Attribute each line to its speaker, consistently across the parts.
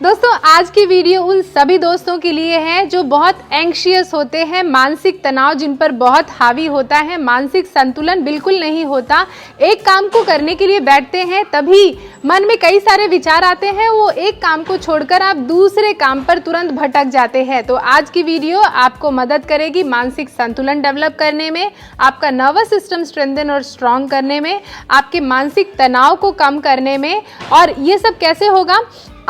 Speaker 1: दोस्तों आज की वीडियो उन सभी दोस्तों के लिए है जो बहुत एंग्शियस होते हैं, मानसिक तनाव जिन पर बहुत हावी होता है, मानसिक संतुलन बिल्कुल नहीं होता। एक काम को करने के लिए बैठते हैं तभी मन में कई सारे विचार आते हैं, वो एक काम को छोड़कर आप दूसरे काम पर तुरंत भटक जाते हैं। तो आज की वीडियो आपको मदद करेगी मानसिक संतुलन डेवलप करने में, आपका नर्वस सिस्टम स्ट्रेंथन और स्ट्रॉन्ग करने में, आपके मानसिक तनाव को कम करने में। और ये सब कैसे होगा,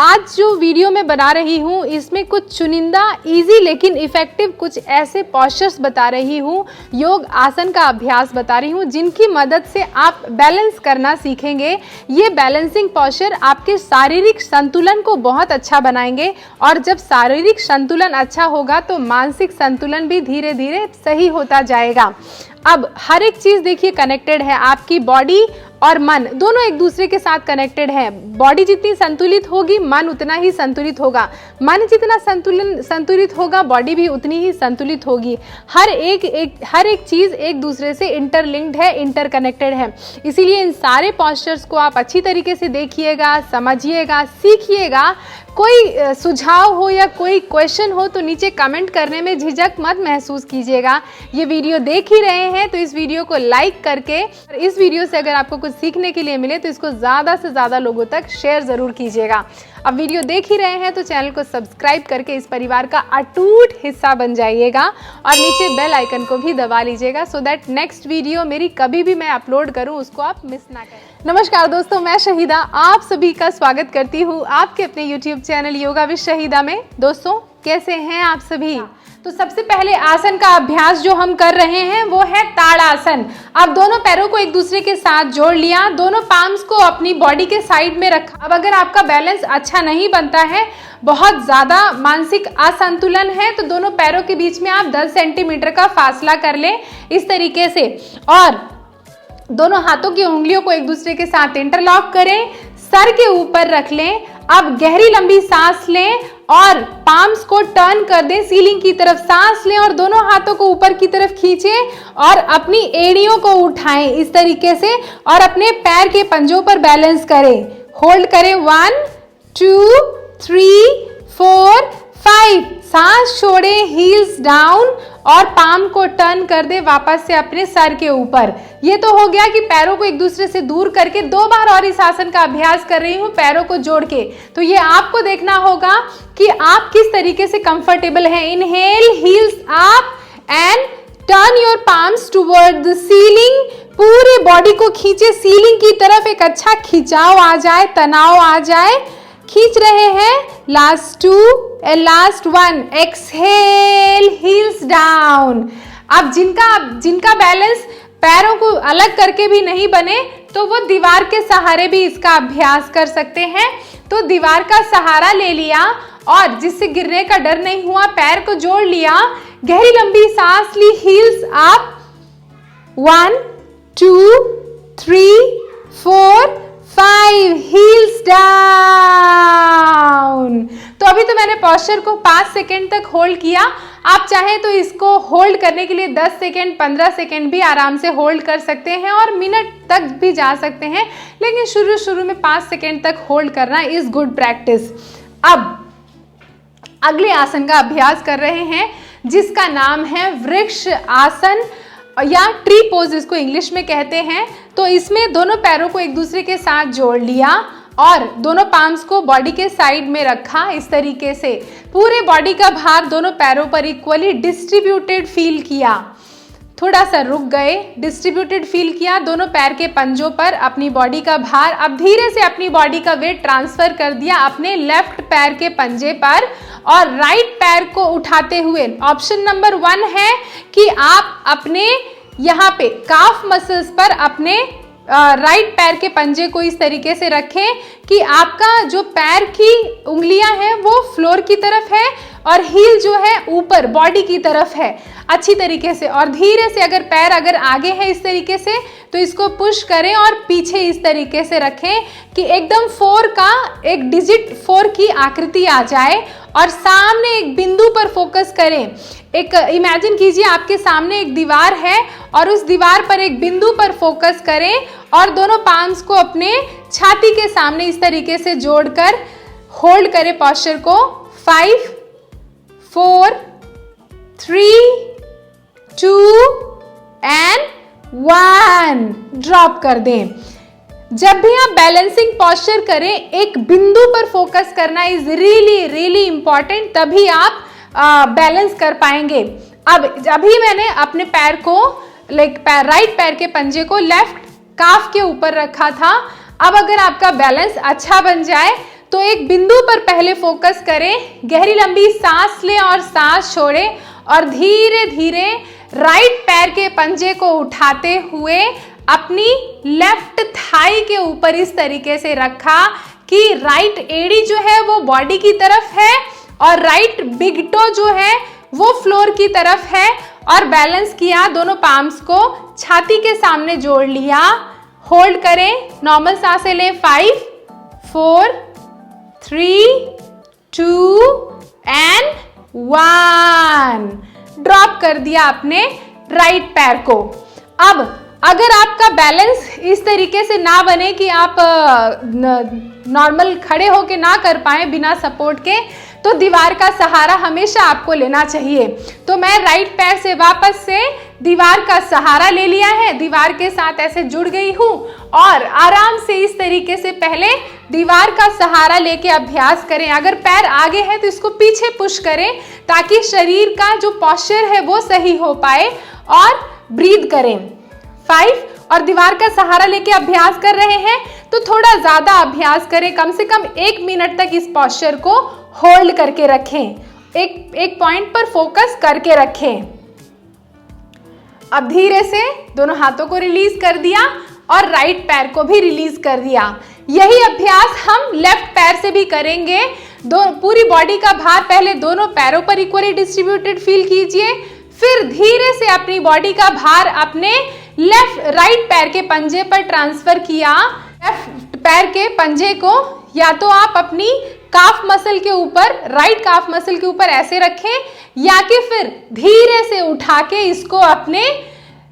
Speaker 1: आज जो वीडियो मैं बना रही हूँ इसमें कुछ चुनिंदा इजी लेकिन इफेक्टिव कुछ ऐसे पोस्चर्स बता रही हूँ, योग आसन का अभ्यास बता रही हूँ जिनकी मदद से आप बैलेंस करना सीखेंगे। ये बैलेंसिंग पोस्चर आपके शारीरिक संतुलन को बहुत अच्छा बनाएंगे और जब शारीरिक संतुलन अच्छा होगा तो मानसिक संतुलन भी धीरे धीरे सही होता जाएगा। अब हर एक चीज़ देखिए कनेक्टेड है, आपकी बॉडी और मन दोनों एक दूसरे के साथ कनेक्टेड है। बॉडी जितनी संतुलित होगी मन उतना ही संतुलित होगा, मन जितना संतुलित होगा बॉडी भी उतनी ही संतुलित होगी। हर एक चीज़ एक दूसरे से इंटरलिंक्ड है, इंटरकनेक्टेड है। इसीलिए इन सारे पोस्चर्स को आप अच्छी तरीके से देखिएगा, समझिएगा, सीखिएगा। कोई सुझाव हो या कोई क्वेश्चन हो तो नीचे कमेंट करने में झिझक मत महसूस कीजिएगा। ये वीडियो देख ही रहे हैं तो इस वीडियो को लाइक करके, और इस वीडियो से अगर आपको कुछ सीखने के लिए मिले तो इसको ज़्यादा से ज़्यादा लोगों तक शेयर ज़रूर कीजिएगा। अब वीडियो देख ही रहे हैं तो चैनल को सब्सक्राइब करके इस परिवार का अटूट हिस्सा बन जाइएगा और नीचे बेल आइकन को भी दबा लीजिएगा सो दैट नेक्स्ट वीडियो मेरी कभी भी मैं अपलोड करूं उसको आप मिस ना करें। नमस्कार दोस्तों, मैं शहीदा आप सभी का स्वागत करती हूँ आपके अपने YouTube channel yoga with Shahida में। दोस्तों कैसे हैं आप सभी? तो सबसे पहले आसन का अभ्यास जो हम कर रहे हैं वो है ताड़ासन। आप दोनों पैरों को एक दूसरे के साथ जोड़ लिया, दोनों पाम्स को अपनी बॉडी के साइड में रखा। अब अगर आपका बैलेंस अच्छा नहीं बनता है, बहुत ज़्यादा मानसिक असंतुलन है, तो दोनों पैरों के बीच में आप 10 सेंटीमीटर का फासला कर लें इस तरीके से, और दोनों हाथों की उंगलियों को एक दूसरे के साथ इंटरलॉक करें, सर के ऊपर रख लें। अब गहरी लंबी सांस लें और पाम्स को टर्न कर दें सीलिंग की तरफ। सांस लें और दोनों हाथों को ऊपर की तरफ खींचें और अपनी एड़ियों को उठाएं इस तरीके से और अपने पैर के पंजों पर बैलेंस करें। होल्ड करें 1 2 3 4 5। सांस छोड़ें, हील्स डाउन और पाम को टर्न कर दे वापस से अपने सर के ऊपर। ये तो हो गया कि पैरों को एक दूसरे से दूर करके 2 बार और इस आसन का अभ्यास कर रही हूँ पैरों को जोड़ के। तो ये आपको देखना होगा कि आप किस तरीके से कंफर्टेबल हैं। Inhale, heels up and turn your palms toward the ceiling. पूरे बॉडी को खींचे सीलिंग की तरफ, एक अच्छा खिंचाव आ जाए, तनाव आ जाए। खींच रहे हैं, last 2 and last 1। Exhale, heels down. अब जिनका बैलेंस पैरों को अलग करके भी नहीं बने तो वो दीवार के सहारे भी इसका अभ्यास कर सकते हैं। तो दीवार का सहारा ले लिया और जिससे गिरने का डर नहीं हुआ, पैर को जोड़ लिया, गहरी लंबी सांस ली, हील्स अप 1 2 3 4 5, हील्स डाउन। तो अभी तो मैंने पोस्चर को 5 सेकेंड तक होल्ड किया। आप चाहें तो इसको होल्ड करने के लिए 10 सेकेंड 15 सेकेंड भी आराम से होल्ड कर सकते हैं और मिनट तक भी जा सकते हैं, लेकिन शुरू में 5 सेकेंड तक होल्ड करना इज गुड प्रैक्टिस। अब अगले आसन का अभ्यास कर रहे हैं जिसका नाम है वृक्ष आसन या ट्री पोज इसको इंग्लिश में कहते हैं। तो इसमें दोनों पैरों को एक दूसरे के साथ जोड़ लिया और दोनों पाम्स को बॉडी के साइड में रखा इस तरीके से। पूरे बॉडी का भार दोनों पैरों पर इक्वली डिस्ट्रीब्यूटेड फील किया। थोड़ा सा रुक गए, डिस्ट्रीब्यूटेड फील किया दोनों पैर के पंजों पर अपनी बॉडी का भार। अब धीरे से अपनी बॉडी का वेट ट्रांसफर कर दिया अपने लेफ्ट पैर के पंजे पर और राइट पैर को उठाते हुए। ऑप्शन नंबर 1 है कि आप अपने यहाँ पे काफ मसल्स पर अपने राइट पैर के पंजे को इस तरीके से रखें कि आपका जो पैर की उंगलियां हैं वो फ्लोर की तरफ है और हील जो है ऊपर बॉडी की तरफ है अच्छी तरीके से। और धीरे से अगर पैर आगे है इस तरीके से तो इसको पुश करें और पीछे इस तरीके से रखें कि एकदम 4 का एक डिजिट 4 की आकृति आ जाए और सामने एक बिंदु पर फोकस करें। एक इमेजिन कीजिए आपके सामने एक दीवार है और उस दीवार पर एक बिंदु पर फोकस करें और दोनों पाम्स को अपने छाती के सामने इस तरीके से जोड़कर होल्ड करें पॉस्चर को। 5 4 3 2 एंड 1, ड्रॉप कर दें। जब भी आप बैलेंसिंग पॉस्चर करें, एक बिंदु पर फोकस करना इज रियली रियली इंपॉर्टेंट, तभी आप बैलेंस कर पाएंगे। अब अभी मैंने अपने पैर को राइट पैर के पंजे को लेफ्ट काफ के ऊपर रखा था। अब अगर आपका बैलेंस अच्छा बन जाए तो एक बिंदु पर पहले फोकस करें, गहरी लंबी सांस लें और सांस छोड़ें और धीरे धीरे राइट पैर के पंजे को उठाते हुए अपनी लेफ्ट थाई के ऊपर इस तरीके से रखा कि राइट एड़ी जो है वो बॉडी की तरफ है और राइट बिग टो जो है वो फ्लोर की तरफ है, और बैलेंस किया। दोनों पाम्स को छाती के सामने जोड़ लिया। होल्ड करें, नॉर्मल सांसें लें। 5 4 3 2 एंड 1, ड्रॉप कर दिया अपने राइट पैर को। अब अगर आपका बैलेंस इस तरीके से ना बने कि आप नॉर्मल खड़े होके ना कर पाए बिना सपोर्ट के, तो दीवार का सहारा हमेशा आपको लेना चाहिए। तो मैं राइट पैर से वापस से दीवार का सहारा ले लिया है, दीवार के साथ ऐसे जुड़ गई हूँ और आराम से इस तरीके से पहले दीवार का सहारा लेके अभ्यास करें। अगर पैर आगे है तो इसको पीछे पुश करें ताकि शरीर का जो पॉस्चर है वो सही हो पाए, और ब्रीथ करें। 5 और दीवार का सहारा लेके अभ्यास कर रहे हैं तो थोड़ा ज्यादा अभ्यास करें, कम से कम 1 मिनट तक इस पॉस्चर को होल्ड करके रखें, एक पॉइंट पर फोकस करके रखें। अब धीरे से दोनों हाथों को रिलीज कर दिया और राइट पैर को भी रिलीज कर दिया। यही अभ्यास हम लेफ्ट पैर से भी करेंगे। पूरी बॉडी का भार पहले दोनों पैरों पर इक्वली डिस्ट्रीब्यूटेड फील कीजिए, फिर धीरे से अपनी बॉडी का भार अपने राइट पैर के पंजे पर ट्रांसफर किया। लेफ्ट पैर के पंजे को या तो आप अपनी काफ मसल के ऊपर, राइट काफ मसल के ऊपर ऐसे रखें, या कि फिर धीरे से उठा के इसको अपने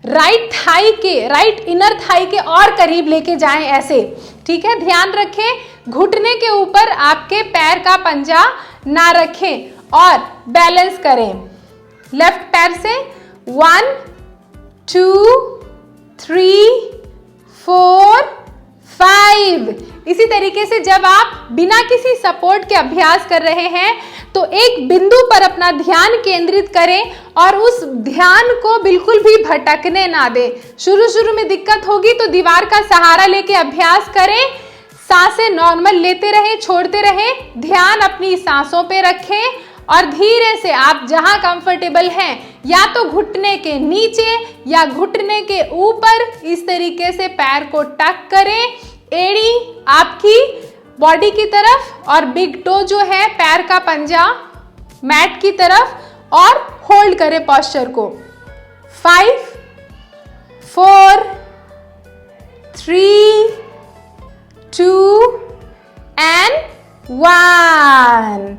Speaker 1: राइट इनर थाई के और करीब लेके जाएं ऐसे। ठीक है, ध्यान रखें घुटने के ऊपर आपके पैर का पंजा ना रखें और बैलेंस करें। लेफ्ट पैर से 1 2 3 4 5। इसी तरीके से जब आप बिना किसी सपोर्ट के अभ्यास कर रहे हैं तो एक बिंदु पर अपना ध्यान केंद्रित करें और उस ध्यान को बिल्कुल भी भटकने ना दें। शुरू में दिक्कत होगी तो दीवार का सहारा लेके अभ्यास करें, सांसें नॉर्मल लेते रहें, छोड़ते रहें, ध्यान अपनी सांसों पे रखें और धीरे से आप जहां कंफर्टेबल हैं, या तो घुटने के नीचे या घुटने के ऊपर इस तरीके से पैर को टक करें, एड़ी आपकी बॉडी की तरफ और बिग टो जो है पैर का पंजा मैट की तरफ, और होल्ड करें पॉस्चर को। 5 4 3 2 एंड 1,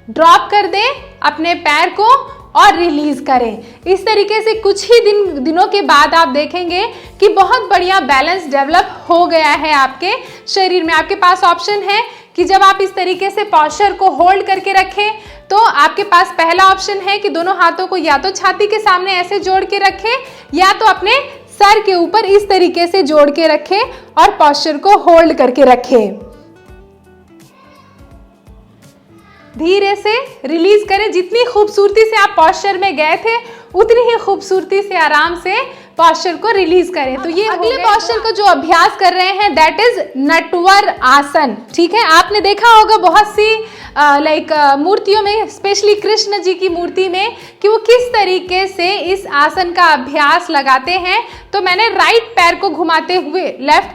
Speaker 1: ड्रॉप कर दें अपने पैर को और रिलीज करें। इस तरीके से कुछ ही दिनों के बाद आप देखेंगे कि बहुत बढ़िया बैलेंस डेवलप हो गया है आपके शरीर में। आपके पास ऑप्शन है कि जब आप इस तरीके से पॉस्चर को होल्ड करके रखें तो आपके पास पहला ऑप्शन है कि दोनों हाथों को या तो छाती के सामने ऐसे जोड़ के रखें, या तो अपने सर के ऊपर इस तरीके से जोड़ के रखें और पॉस्चर को होल्ड करके रखें। धीरे से रिलीज करें। जितनी खूबसूरती से आप पॉस्चर में गए थे उतनी ही खूबसूरती से आराम से पॉस्चर को रिलीज करें। तो ये अगले पॉस्चर को जो अभ्यास कर रहे हैं दैट इज नटवर आसन। ठीक है, आपने देखा होगा बहुत सी मूर्तियों में, स्पेशली कृष्ण जी की मूर्ति में, कि वो किस तरीके से इस आसन का अभ्यास लगाते हैं। तो मैंने राइट पैर को घुमाते हुए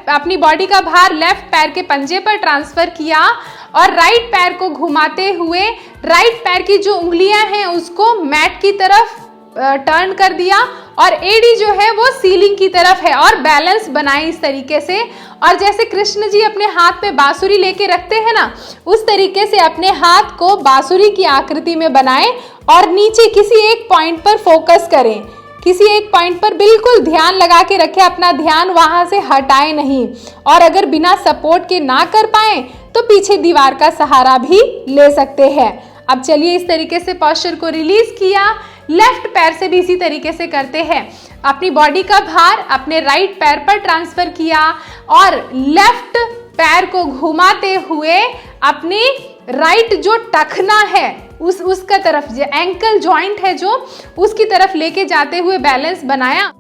Speaker 1: अपनी बॉडी का भार लेफ्ट पैर के पंजे पर ट्रांसफर किया और राइट पैर को घुमाते हुए राइट पैर की जो उंगलियां हैं उसको मैट की तरफ टर्न कर दिया और एड़ी जो है वो सीलिंग की तरफ है, और बैलेंस बनाए इस तरीके से। और जैसे कृष्ण जी अपने हाथ में बांसुरी लेके रखते हैं ना, उस तरीके से अपने हाथ को बांसुरी की आकृति में बनाएं और नीचे किसी एक पॉइंट पर फोकस करें। किसी एक पॉइंट पर बिल्कुल ध्यान लगा के रखें, अपना ध्यान वहां से हटाएं नहीं। और अगर बिना सपोर्ट के ना कर पाए तो पीछे दीवार का सहारा भी ले सकते हैं। अब चलिए इस तरीके से पोस्चर को रिलीज किया। लेफ्ट पैर से भी इसी तरीके से करते हैं। अपनी बॉडी का भार अपने राइट पैर पर ट्रांसफर किया और लेफ्ट पैर को घुमाते हुए अपनी राइट जो टखना है उसका तरफ, जो एंकल जॉइंट है जो उसकी तरफ लेके जाते हुए बैलेंस बनाया।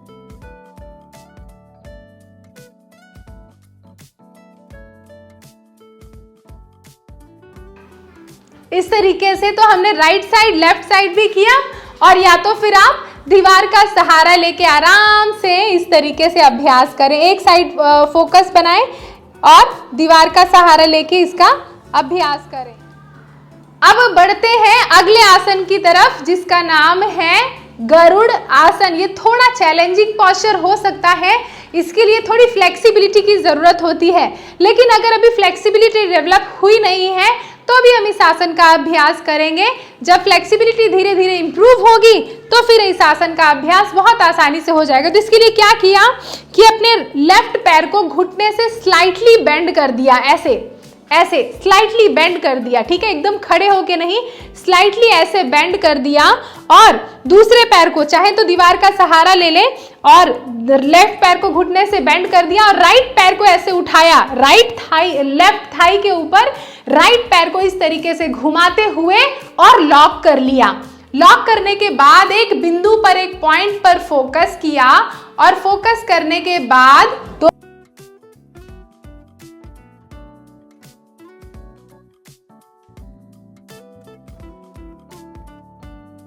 Speaker 1: इस तरीके से तो हमने राइट साइड लेफ्ट साइड भी किया, और या तो फिर आप दीवार का सहारा लेके आराम से इस तरीके से अभ्यास करें। एक साइड फोकस बनाएं और दीवार का सहारा लेके इसका अभ्यास करें। अब बढ़ते हैं अगले आसन की तरफ, जिसका नाम है गरुड़ आसन। ये थोड़ा चैलेंजिंग पोस्चर हो सकता है, इसके लिए थोड़ी फ्लेक्सिबिलिटी की जरूरत होती है, लेकिन अगर अभी फ्लेक्सिबिलिटी डेवलप हुई नहीं है तो भी हम इस आसन का अभ्यास करेंगे। जब फ्लेक्सिबिलिटी धीरे धीरे इंप्रूव होगी तो फिर इस आसन का अभ्यास बहुत आसानी से हो जाएगा। तो इसके लिए क्या किया कि अपने लेफ्ट पैर को घुटने से स्लाइटली बेंड कर दिया, ऐसे स्लाइटली बेंड कर दिया, ठीक है, एकदम खड़े होके नहीं, स्लाइटली ऐसे बेंड कर दिया। और दूसरे पैर को चाहे तो दीवार का सहारा ले ले और लेफ्ट पैर को घुटने से बेंड कर दिया और राइट पैर को ऐसे उठाया, लेफ्ट थाई के ऊपर राइट पैर को इस तरीके से घुमाते हुए और लॉक कर लिया। लॉक करने के बाद एक बिंदु पर, एक पॉइंट पर फोकस किया और फोकस करने के बाद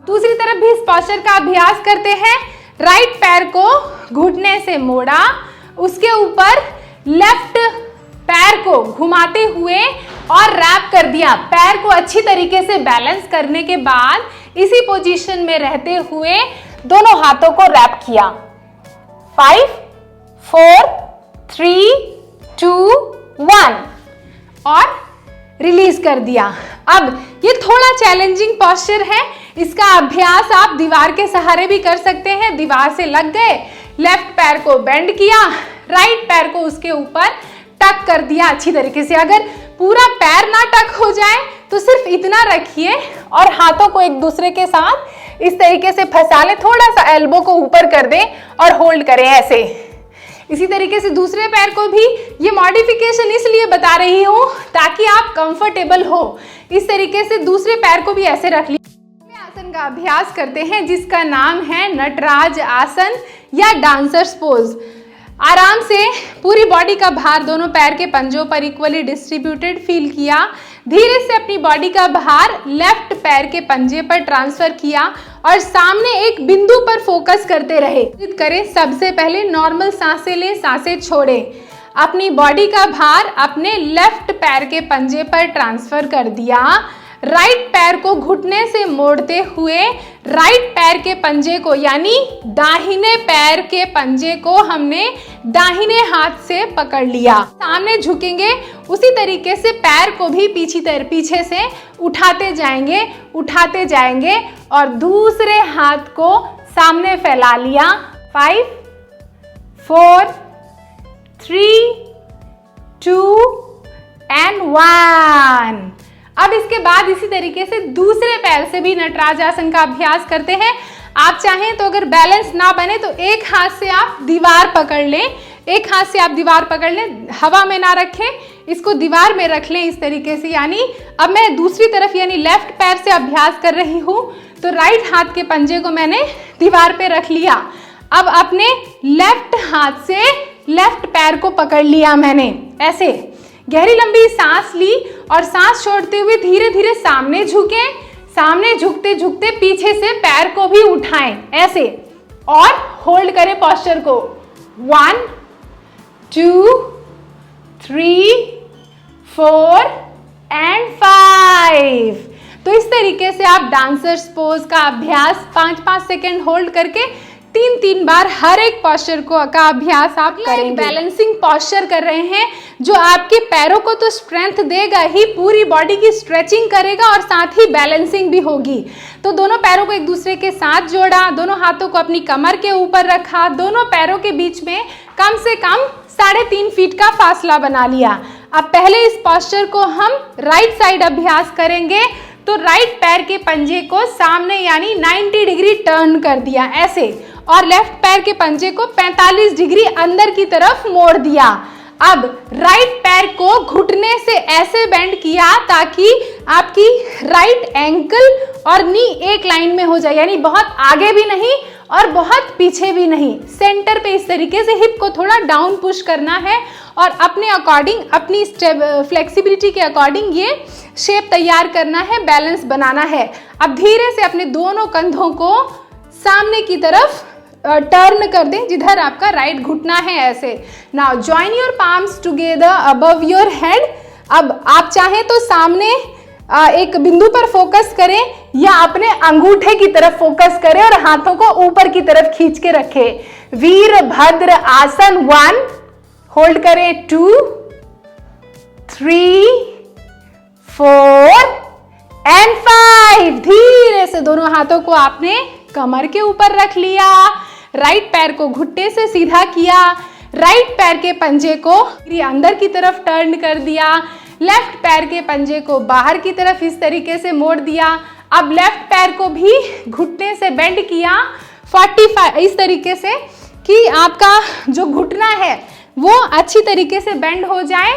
Speaker 1: दूसरी तरफ भी इस पोस्चर का अभ्यास करते हैं। राइट पैर को घुटने से मोड़ा, उसके ऊपर लेफ्ट पैर को घुमाते हुए और रैप कर दिया। पैर को अच्छी तरीके से बैलेंस करने के बाद इसी पोजीशन में रहते हुए दोनों हाथों को रैप किया। 5, 4, 3, 2, 1 और रिलीज कर दिया। अब ये थोड़ा चैलेंजिंग पोस्चर है, इसका अभ्यास आप दीवार के सहारे भी कर सकते हैं। दीवार से लग गए, लेफ्ट पैर को बेंड किया, राइट पैर को उसके ऊपर टक कर दिया अच्छी तरीके से। अगर पूरा पैर ना टक हो जाए तो सिर्फ इतना रखिए और हाथों को एक दूसरे के साथ इस तरीके से फंसा ले, थोड़ा सा एल्बो को ऊपर कर दें और होल्ड करें ऐसे। इसी तरीके से दूसरे पैर को भी, ये मॉडिफिकेशन इसलिए बता रही हूँ ताकि आप कंफर्टेबल हो। इस तरीके से दूसरे पैर को भी ऐसे रख लीजिए। आसन का अभ्यास करते हैं जिसका नाम है नटराज आसन या डांसर्स पोज। आराम से पूरी बॉडी का भार दोनों पैर के पंजों पर इक्वली डिस्ट्रीब्यूटेड फील किया। धीरे से अपनी बॉडी का भार लेफ्ट पैर के पंजे पर ट्रांसफर किया और सामने एक बिंदु पर फोकस करते रहे। करें, सबसे पहले नॉर्मल सांसें लें, सांसें छोड़ें। अपनी बॉडी का भार अपने लेफ्ट पैर के पंजे पर ट्रांसफर कर दिया। राइट पैर को घुटने से मोड़ते हुए राइट पैर के पंजे को, यानी दाहिने पैर के पंजे को हमने दाहिने हाथ से पकड़ लिया। सामने झुकेंगे, उसी तरीके से पैर को भी पीछे से उठाते जाएंगे और दूसरे हाथ को सामने फैला लिया। 5, 4, 3, 2 and 1। अब इसके बाद इसी तरीके से दूसरे पैर से भी नटराज आसन का अभ्यास करते हैं। आप चाहें तो अगर बैलेंस ना बने तो एक हाथ से आप दीवार पकड़ लें, हवा में ना रखें, इसको दीवार में रख लें इस तरीके से। यानी अब मैं दूसरी तरफ यानी लेफ्ट पैर से अभ्यास कर रही हूँ, तो राइट हाथ के पंजे को मैंने दीवार पे रख लिया। अब अपने लेफ्ट हाथ से लेफ्ट पैर को पकड़ लिया मैंने, ऐसे गहरी लंबी सांस ली और सांस छोड़ते हुए धीरे धीरे सामने झुकें। सामने झुकते झुकते पीछे से पैर को भी उठाएं ऐसे और होल्ड करें पोस्चर को। 1, 2, 3, 4 and 5। तो इस तरीके से आप डांसर्स पोज का अभ्यास 5-5 सेकेंड होल्ड करके 3-3 बार हर एक पोस्चर का अभ्यास आप करेंगे। बैलेंसिंग पोस्चर कर रहे हैं जो आपके पैरों को तो स्ट्रेंथ देगा ही, पूरी बॉडी की स्ट्रेचिंग करेगा और साथ ही बैलेंसिंग भी होगी। तो दोनों पैरों को एक दूसरे के साथ जोड़ा, दोनों हाथों को अपनी कमर के ऊपर रखा, दोनों पैरों के बीच में कम से कम 3.5 फीट का फासला बना लिया। अब पहले इस पोस्चर को हम राइट साइड अभ्यास करेंगे। तो राइट पैर के पंजे को सामने यानी 90 डिग्री टर्न कर दिया ऐसे, और लेफ्ट पैर के पंजे को 45 डिग्री अंदर की तरफ मोड़ दिया। अब राइट पैर को घुटने से ऐसे बेंड किया ताकि आपकी राइट एंकल और नी एक लाइन में हो जाए, यानी बहुत आगे भी नहीं और बहुत पीछे भी नहीं, सेंटर पे इस तरीके से हिप को थोड़ा डाउन पुश करना है और अपने अकॉर्डिंग, अपनी फ्लेक्सिबिलिटी के अकॉर्डिंग ये शेप तैयार करना है, बैलेंस बनाना है। अब धीरे से अपने दोनों कंधों को सामने की तरफ टर्न कर दें जिधर आपका राइट घुटना है ऐसे। Now join your palms together above your head. अब आप चाहें तो सामने एक बिंदु पर फोकस करें या अपने अंगूठे की तरफ फोकस करें और हाथों को ऊपर की तरफ खींच के रखें। वीरभद्र आसन 1, होल्ड करें 2, 3, 4 एंड 5। धीरे से दोनों हाथों को आपने कमर के ऊपर रख लिया, राइट पैर को घुटने से सीधा किया, राइट पैर के पंजे को अंदर की तरफ टर्न कर दिया, लेफ्ट पैर के पंजे को बाहर की तरफ इस तरीके से मोड़ दिया। अब लेफ्ट पैर को भी घुटने से बेंड किया 45 इस तरीके से कि आपका जो घुटना है वो अच्छी तरीके से बेंड हो जाए,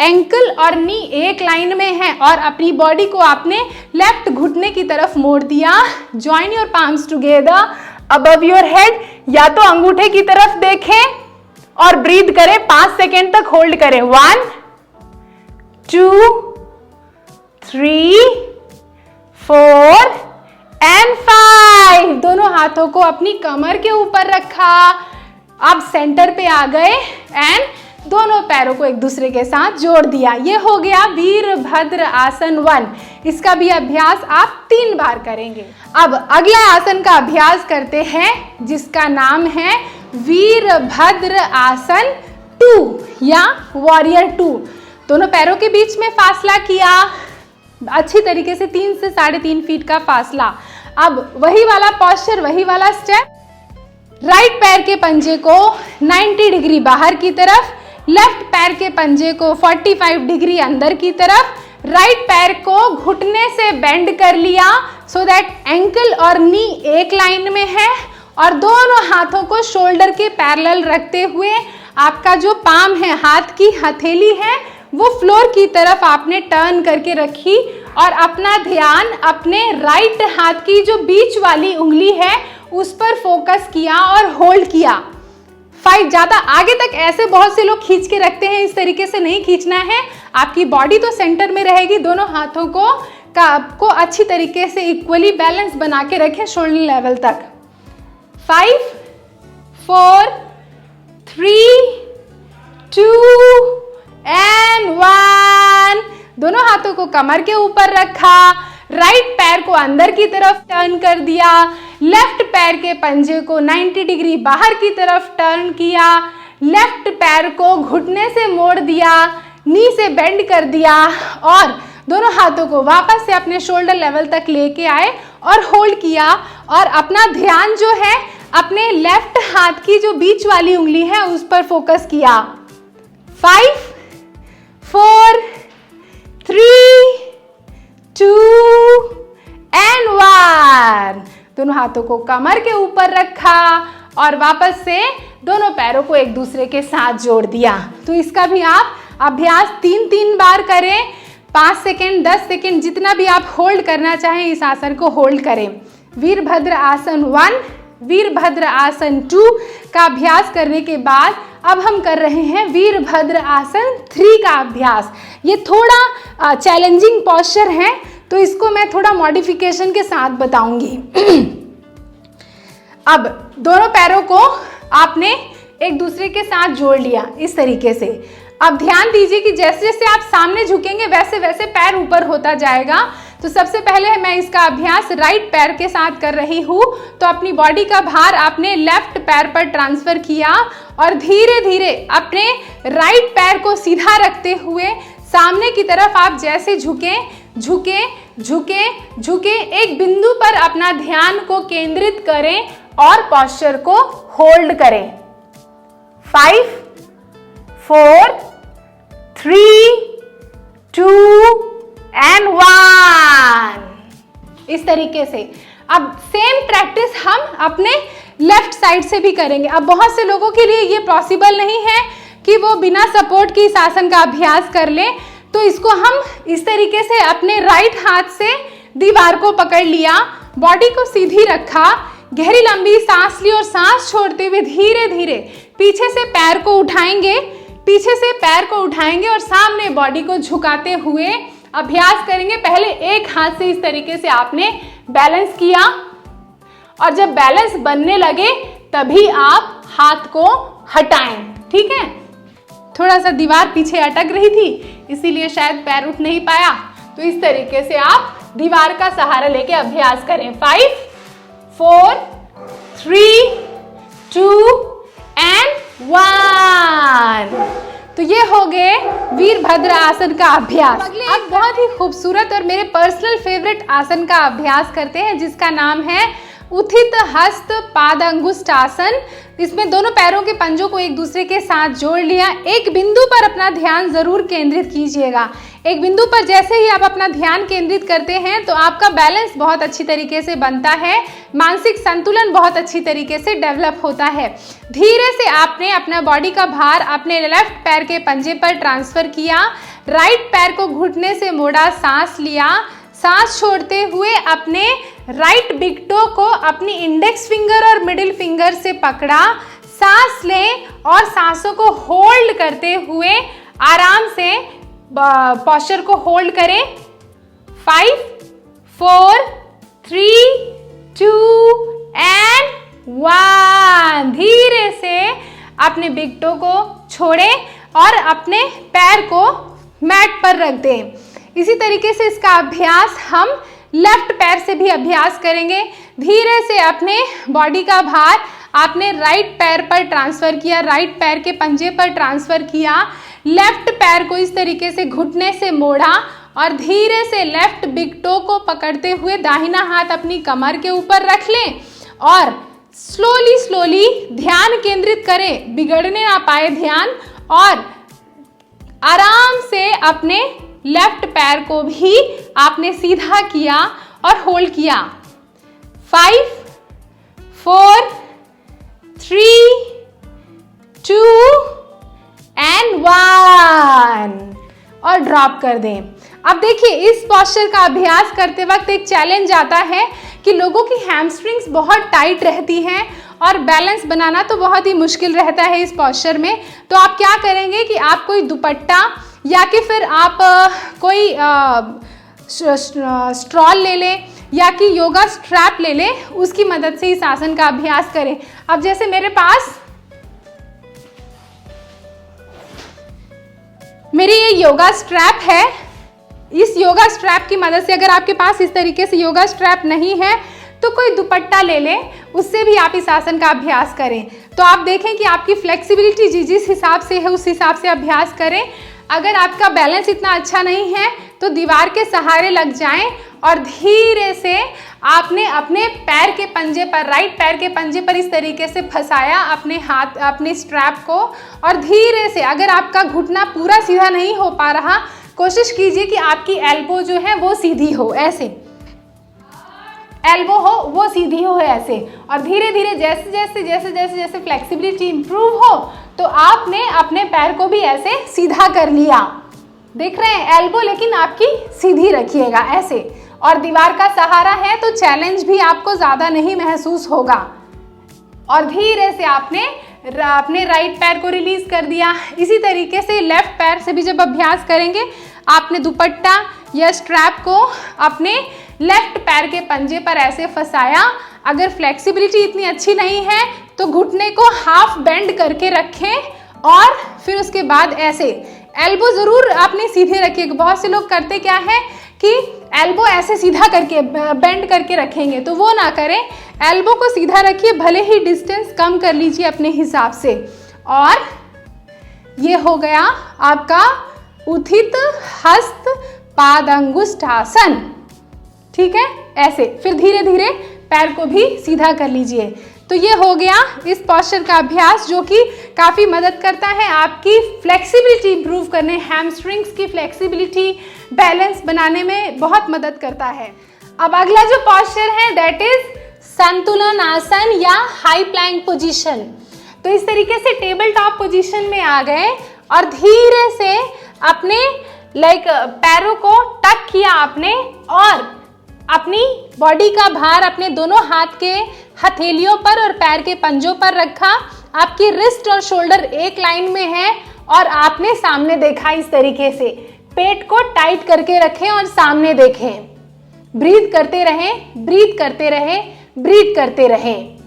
Speaker 1: एंकल और नी एक लाइन में है, और अपनी बॉडी को आपने लेफ्ट घुटने की तरफ मोड़ दिया। Join your palms together above your head, या तो अंगूठे की तरफ देखें और ब्रीथ करें, 5 सेकेंड तक होल्ड करें। 1, 2, 3, 4 एंड 5। दोनों हाथों को अपनी कमर के ऊपर रखा, अब सेंटर पे आ गए एंड दोनों पैरों को एक दूसरे के साथ जोड़ दिया। ये हो गया वीरभद्र आसन 1। इसका भी अभ्यास आप 3 बार करेंगे। अब अगला आसन का अभ्यास करते हैं जिसका नाम है वीरभद्र आसन 2 या वॉरियर 2। दोनों पैरों के बीच में फासला किया, अच्छी तरीके से 3 से 3.5 फीट का फासला। अब वही वाला पोस्चर, वही वाला स्टेप, राइट पैर के पंजे को 90 डिग्री बाहर की तरफ, लेफ्ट पैर के पंजे को 45 डिग्री अंदर की तरफ, राइट पैर को घुटने से बेंड कर लिया सो दैट एंकल और नी एक लाइन में है, और दोनों हाथों को शोल्डर के पैरेलल रखते हुए आपका जो पाम है, हाथ की हथेली है, वो फ्लोर की तरफ आपने टर्न करके रखी और अपना ध्यान अपने राइट हाथ की जो बीच वाली उंगली है उस पर फोकस किया और होल्ड किया। 5 ज़्यादा आगे तक ऐसे बहुत से लोग खींच के रखते हैं, इस तरीके से नहीं खींचना है। आपकी बॉडी तो सेंटर में रहेगी, दोनों हाथों को आपको अच्छी तरीके से इक्वली बैलेंस बना के रखें शोल्डर लेवल तक। 5, 4, 3, 2 एंड 1। दोनों हाथों को कमर के ऊपर रखा, राइट पैर को अंदर की तरफ टर्न कर दिया, लेफ्ट पैर के पंजे को 90 डिग्री बाहर की तरफ टर्न किया, लेफ्ट पैर को घुटने से मोड़ दिया, नी से बेंड कर दिया और दोनों हाथों को वापस से अपने शोल्डर लेवल तक लेके आए और होल्ड किया, और अपना ध्यान जो है अपने लेफ्ट हाथ की जो बीच वाली उंगली है उस पर फोकस किया। 5, 4, 3, 2 एंड 1। दोनों हाथों को कमर के ऊपर रखा और वापस से दोनों पैरों को एक दूसरे के साथ जोड़ दिया। तो इसका भी आप अभ्यास 3 बार करें। 5 सेकेंड, 10 सेकेंड, जितना भी आप होल्ड करना चाहें इस आसन को होल्ड करें। वीरभद्र आसन 1, वीरभद्र आसन 2 का अभ्यास करने के बाद अब हम कर रहे हैं वीरभद्र आसन 3 का अभ्यास। ये थोड़ा चैलेंजिंग पोस्चर है तो इसको मैं थोड़ा मॉडिफिकेशन के साथ बताऊंगी। अब दोनों पैरों को आपने एक दूसरे के साथ जोड़ लिया इस तरीके से। अब ध्यान दीजिए कि जैसे जैसे आप सामने झुकेंगे वैसे वैसे पैर ऊपर होता जाएगा। तो सबसे पहले मैं इसका अभ्यास राइट पैर के साथ कर रही हूँ। तो अपनी बॉडी का भार आपने लेफ्ट पैर पर ट्रांसफर किया और धीरे धीरे अपने राइट पैर को सीधा रखते हुए सामने की तरफ आप जैसे झुके झुके झुके झुके एक बिंदु पर अपना ध्यान को केंद्रित करें और पोस्चर को होल्ड करें। 5, 4, 3, 2 and 1। इस तरीके से अब सेम प्रैक्टिस हम अपने लेफ्ट साइड से भी करेंगे। अब बहुत से लोगों के लिए ये पॉसिबल नहीं है कि वो बिना सपोर्ट के इस आसन का अभ्यास कर ले, तो इसको हम इस तरीके से अपने राइट हाथ से दीवार को पकड़ लिया, बॉडी को सीधी रखा, गहरी लंबी सांस ली और सांस छोड़ते हुए धीरे धीरे पीछे से पैर को उठाएंगे, पीछे से पैर को उठाएंगे और सामने बॉडी को झुकाते हुए अभ्यास करेंगे। पहले एक हाथ से इस तरीके से आपने बैलेंस किया और जब बैलेंस बनने लगे तभी आप हाथ को हटाएं। ठीक है, थोड़ा सा दीवार पीछे अटक रही थी इसीलिए शायद पैर उठ नहीं पाया, तो इस तरीके से आप दीवार का सहारा लेके अभ्यास करें। 5 4 3 2 and 1। तो ये हो गए वीरभद्र आसन का अभ्यास। अब बहुत ही खूबसूरत और मेरे पर्सनल फेवरेट आसन का अभ्यास करते हैं जिसका नाम है उत्थित हस्त पादांगुष्ठ आसन। इसमें दोनों पैरों के पंजों को एक दूसरे के साथ जोड़ लिया। एक बिंदु पर अपना ध्यान जरूर केंद्रित कीजिएगा। एक बिंदु पर जैसे ही आप अपना ध्यान केंद्रित करते हैं तो आपका बैलेंस बहुत अच्छी तरीके से बनता है, मानसिक संतुलन बहुत अच्छी तरीके से डेवलप होता है। धीरे से आपने अपना बॉडी का भार अपने लेफ्ट पैर के पंजे पर ट्रांसफर किया, राइट पैर को घुटने से मोड़ा, सांस लिया, सांस छोड़ते हुए अपने राइट बिग टो को अपनी इंडेक्स फिंगर और मिडिल फिंगर से पकड़ा, सांस लें और सांसों को होल्ड करते हुए आराम से पोस्चर को होल्ड करें। 5 4 3 2 and 1। धीरे से अपने बिग टो को छोड़ें और अपने पैर को मैट पर रख दें। इसी तरीके से इसका अभ्यास हम लेफ्ट पैर से भी अभ्यास करेंगे। धीरे से अपने बॉडी का भार आपने राइट पैर पर ट्रांसफर किया, राइट पैर के पंजे पर ट्रांसफर किया, लेफ्ट पैर को इस तरीके से घुटने से मोड़ा और धीरे से लेफ्ट बिग टो को पकड़ते हुए दाहिना हाथ अपनी कमर के ऊपर रख लें और स्लोली स्लोली ध्यान केंद्रित करें, बिगड़ने ना पाए ध्यान, और आराम से अपने लेफ्ट पैर को भी आपने सीधा किया और होल्ड किया। 5 4 3 2 and 1 और ड्रॉप कर दें। अब देखिए इस पोस्चर का अभ्यास करते वक्त एक चैलेंज आता है कि लोगों की हैमस्ट्रिंग्स बहुत टाइट रहती हैं और बैलेंस बनाना तो बहुत ही मुश्किल रहता है इस पोस्चर में। तो आप क्या करेंगे कि आप कोई दुपट्टा या कि फिर आप कोई स्ट्रॉल ले लें या कि योगा स्ट्रैप ले लें, उसकी मदद से इस आसन का अभ्यास करें। अब जैसे मेरे पास मेरी ये योगा स्ट्रैप है, इस योगा स्ट्रैप की मदद से अगर आपके पास इस तरीके से योगा स्ट्रैप नहीं है तो कोई दुपट्टा ले लें, उससे भी आप इस आसन का अभ्यास करें। तो आप देखें कि आपकी फ्लेक्सिबिलिटी जिस हिसाब से है उस हिसाब से अभ्यास करें। अगर आपका बैलेंस इतना अच्छा नहीं है तो दीवार के सहारे लग जाएं और धीरे से आपने अपने पैर के पंजे पर, राइट पैर के पंजे पर इस तरीके से फंसाया अपने हाथ, अपने स्ट्रैप को, और धीरे से अगर आपका घुटना पूरा सीधा नहीं हो पा रहा, कोशिश कीजिए कि आपकी एल्बो जो है वो सीधी हो, ऐसे एल्बो हो वो सीधी हो ऐसे, और धीरे धीरे जैसे जैसे जैसे जैसे जैसे फ्लेक्सिबिलिटी इंप्रूव हो तो आपने अपने पैर को भी ऐसे सीधा कर लिया। देख रहे हैं एल्बो, लेकिन आपकी सीधी रखिएगा ऐसे, और दीवार का सहारा है तो चैलेंज भी आपको ज़्यादा नहीं महसूस होगा। और धीरे से आपने अपने राइट पैर को रिलीज कर दिया। इसी तरीके से लेफ्ट पैर से भी जब अभ्यास करेंगे, आपने दुपट्टा या स्ट्रैप को अपने लेफ्ट पैर के पंजे पर ऐसे फंसाया। अगर फ्लेक्सिबिलिटी इतनी अच्छी नहीं है तो घुटने को हाफ बेंड करके रखें और फिर उसके बाद ऐसे एल्बो ज़रूर आपने सीधे रखिएगा। बहुत से लोग करते क्या है कि एल्बो ऐसे सीधा करके बेंड करके रखेंगे, तो वो ना करें, एल्बो को सीधा रखिए, भले ही डिस्टेंस कम कर लीजिए अपने हिसाब से। और ये हो गया आपका उत्थित हस्त पादांगुष्ठ आसन। ठीक है, ऐसे फिर धीरे धीरे पैर को भी सीधा कर लीजिए। तो ये हो गया इस पोस्चर का अभ्यास, जो कि काफ़ी मदद करता है आपकी फ्लेक्सिबिलिटी इंप्रूव करने, हैमस्ट्रिंग्स की फ्लेक्सिबिलिटी, बैलेंस बनाने में बहुत मदद करता है। अब अगला जो पोस्चर है दैट इज संतुलन आसन या हाई प्लैंक पोजीशन। तो इस तरीके से टेबल टॉप पोजीशन में आ गए और धीरे से अपने पैरों को टक किया आपने और अपनी बॉडी का भार अपने दोनों हाथ के हथेलियों पर और पैर के पंजों पर रखा। आपकी रिस्ट और शोल्डर एक लाइन में है और आपने सामने देखा। इस तरीके से पेट को टाइट करके रखें और सामने देखें। ब्रीथ करते रहें, ब्रीथ करते रहें, ब्रीथ करते रहें।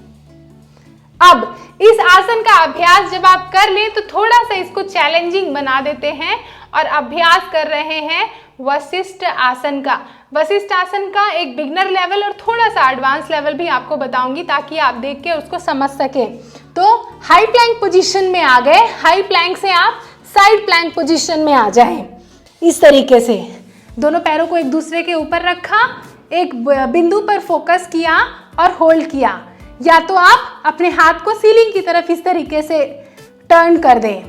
Speaker 1: अब इस आसन का अभ्यास जब आप कर लें तो थोड़ा सा इसको चैलेंजिंग बना देते हैं और अभ्यास कर रहे हैं वशिष्ठ आसन का। वशिष्ठ आसन का एक बिगनर लेवल और थोड़ा सा एडवांस लेवल भी आपको बताऊंगी ताकि आप देख के उसको समझ सकें। तो हाई प्लैंक पोजीशन में आ गए, हाई प्लैंक से आप साइड प्लैंक पोजीशन में आ जाएं। इस तरीके से दोनों पैरों को एक दूसरे के ऊपर रखा, एक बिंदु पर फोकस किया और होल्ड किया। या तो आप अपने हाथ को सीलिंग की तरफ इस तरीके से टर्न कर दें,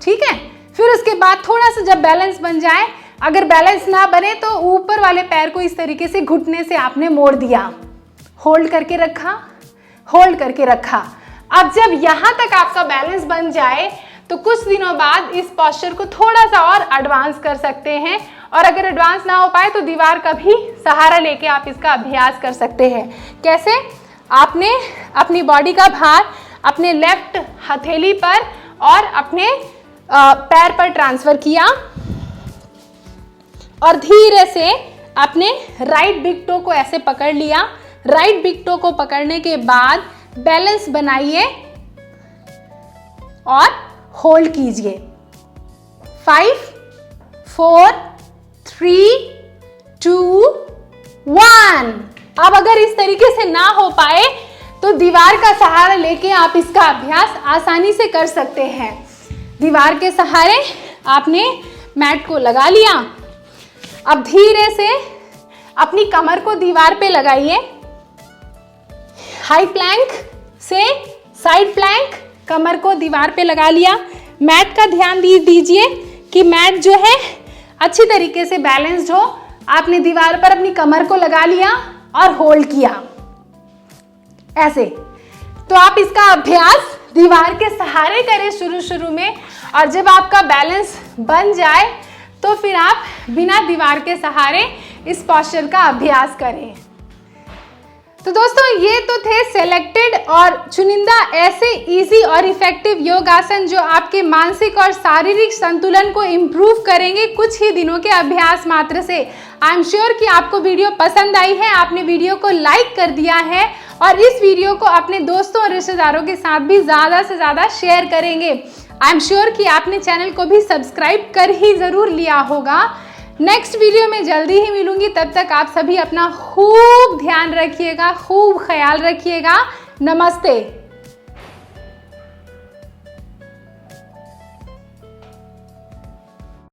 Speaker 1: ठीक है। फिर उसके बाद थोड़ा सा जब बैलेंस बन जाए, अगर बैलेंस ना बने तो ऊपर वाले पैर को इस तरीके से घुटने से आपने मोड़ दिया, होल्ड करके रखा, होल्ड करके रखा। अब जब यहाँ तक आपका बैलेंस बन जाए तो कुछ दिनों बाद इस पोस्चर को थोड़ा सा और एडवांस कर सकते हैं और अगर एडवांस ना हो पाए तो दीवार का भी सहारा लेके आप इसका अभ्यास कर सकते हैं। कैसे? आपने अपनी बॉडी का भार अपने लेफ्ट हथेली पर और अपने पैर पर ट्रांसफर किया और धीरे से अपने राइट बिग टो को ऐसे पकड़ लिया। राइट बिग टो को पकड़ने के बाद बैलेंस बनाइए और होल्ड कीजिए। 5, 4, 3, 2, 1। अब अगर इस तरीके से ना हो पाए तो दीवार का सहारा लेके आप इसका अभ्यास आसानी से कर सकते हैं। दीवार के सहारे आपने मैट को लगा लिया। अब धीरे से अपनी कमर को दीवार पे लगाइए। हाई प्लैंक से साइड प्लैंक, कमर को दीवार पे लगा लिया। मैट का ध्यान दीजिए कि मैट जो है अच्छी तरीके से बैलेंस्ड हो। आपने दीवार पर अपनी कमर को लगा लिया और होल्ड किया ऐसे। तो आप इसका अभ्यास दीवार के सहारे करें शुरू में, और जब आपका बैलेंस बन जाए तो फिर आप बिना दीवार के सहारे इस पोस्चर का अभ्यास करें। तो दोस्तों ये तो थे सेलेक्टेड और चुनिंदा ऐसे इजी और इफेक्टिव योग आसन जो आपके मानसिक और शारीरिक संतुलन को इम्प्रूव करेंगे कुछ ही दिनों के अभ्यास मात्र से। आई एम श्योर कि आपको वीडियो पसंद आई है, आपने वीडियो को लाइक कर दिया है और इस वीडियो को अपने दोस्तों और रिश्तेदारों के साथ भी ज़्यादा से ज़्यादा शेयर करेंगे। आई एम श्योर कि आपने चैनल को भी सब्सक्राइब कर ही ज़रूर लिया होगा। नेक्स्ट वीडियो में जल्दी ही मिलूंगी, तब तक आप सभी अपना खूब ध्यान रखिएगा, खूब ख्याल रखिएगा। नमस्ते।